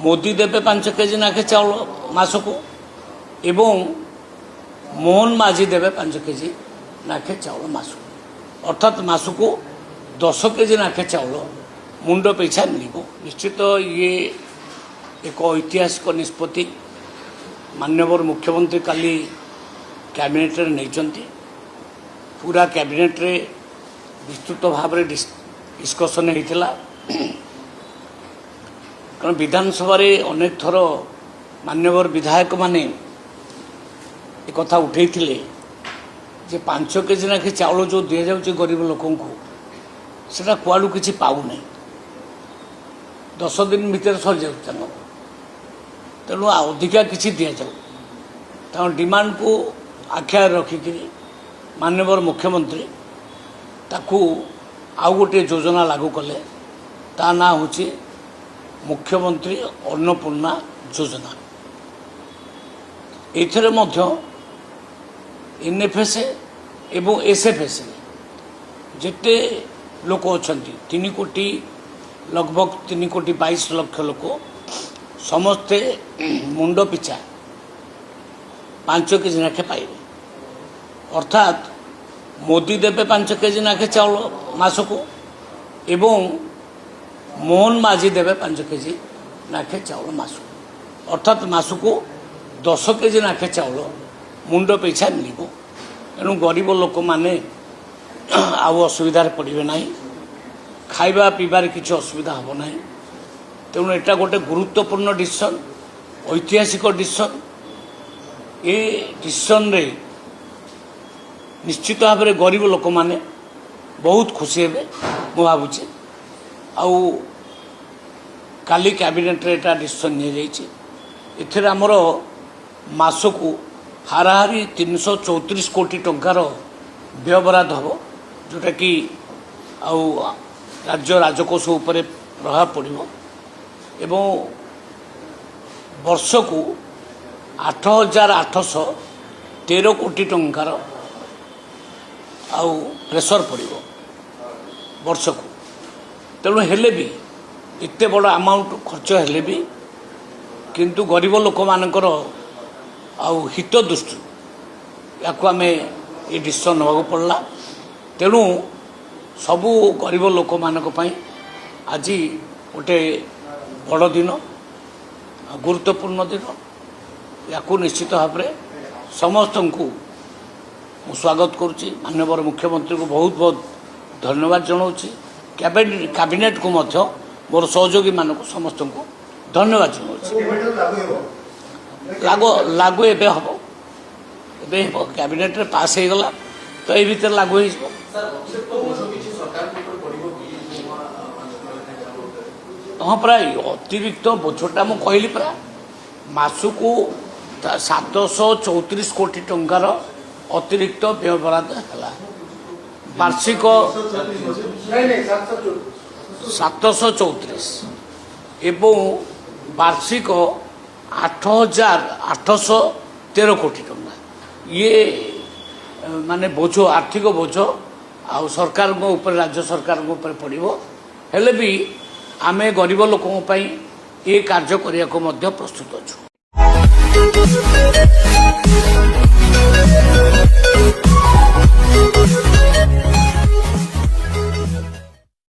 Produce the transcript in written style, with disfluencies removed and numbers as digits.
मोदी देवे 5 केजी नाखे चाउल मासकू एवं मोहन माझी देवे 5 केजी नाखे चाउल मासकू अर्थात मासकू 10 केजी नाखे चाउल मुंड पिछा मिल। निश्चित ये एक ऐतिहासिक निष्पत्ति माननीय मुख्यमंत्री काली कैबिनेट नहीं पूरा कैबिनेट रे विस्तृत भाव में डिस्कसन होता कारण विधानसभा अनेक थर माननीय विधायक माने एक कथा उठे जे 5 केजी नाखे चाउल जो दि जाऊँ गरीब लोक से कुआड़ू किसी पाऊना 10 दिन भितर सर जाऊ तेणु अधिका किसी दि जाऊ डिमांड को आख्या रखिक माननीय मुख्यमंत्री ताकू आउ गोटे योजना लागू कले ता ना हूँ मुख्यमंत्री अन्नपूर्णा योजना। एथरे मध्य एनएफएस एवं एसएफएस जिते लोक अच्छा 3 कोटी लगभग 3 कोटी 22 लाख लोक समस्ते मुंड पिछा 5 केजी नाखे पाइबे अर्थात मोदी देवे 5 केजी नाखे चाउल मासकू एवं मोहन माझी देवे 5 केजी नाखे चाउल मासकू अर्थात मासकू 10 केजी नाखे चाउल मुंड पिछा मिल। तेणु गरीब लोक माने आउ असुविधा पड़े ना खाइबा पीबार किसी असुविधा हम ना। तेणु एटा गोटे गुरुत्वपूर्ण डिसीजन ऐतिहासिक डिसीजन ये डिसीजन रे निश्चित भाव में गरीब लोक माने बहुत खुशी हे मु भावुचे आउ काली कैबिनेट रे एटा डिसीजन नहीं आमर मासकू हाराहारी 334 कोटी टंकार व्यय बराद हम जोटा कि आउ राज्य राजकोष उपरे प्रभाव पड़ो एवं वर्ष को 8,813 कोटी टंकार आउ प्रेसर पड़ो वर्ष को। तेणु हेले भी इतने बड़ अमाउंट खर्च हेले भी किंतु गरीब लोक मानकर आउ हित दृष्टि या आम ये डिसीजन होगा पड़ला। तेणु सबू गरीब लोक मानक आज गोटे बड़ दिन गुरुत्वपूर्ण दिन या निश्चित भाव में समस्त को स्वागत करुच्ची माननीय मुख्यमंत्री को बहुत बहुत धन्यवाद जनाऊँ कैबिनेट को मध्य मोर सहयोगी मानक समस्त को धन्यवाद जनाऊँ। लागू एबे हम कैबिनेट रे पास हो गला तो ये भीतर लागू हो हाँ प्राय अतिरिक्त बोझटा मुझे कहली परा मासकू 734 कोटी टंकार अतिरिक्त व्यय बराद है वार्षिक 734 एवं वार्षिक 8,813 कोटी टंका ये माने बोझ आर्थिक बोझ आ सरकार ऊपर राज्य सरकार ऊपर पड़ो हेले भी आमे गरीब लोकों ये कार्य करने को प्रस्तुत अच्छु।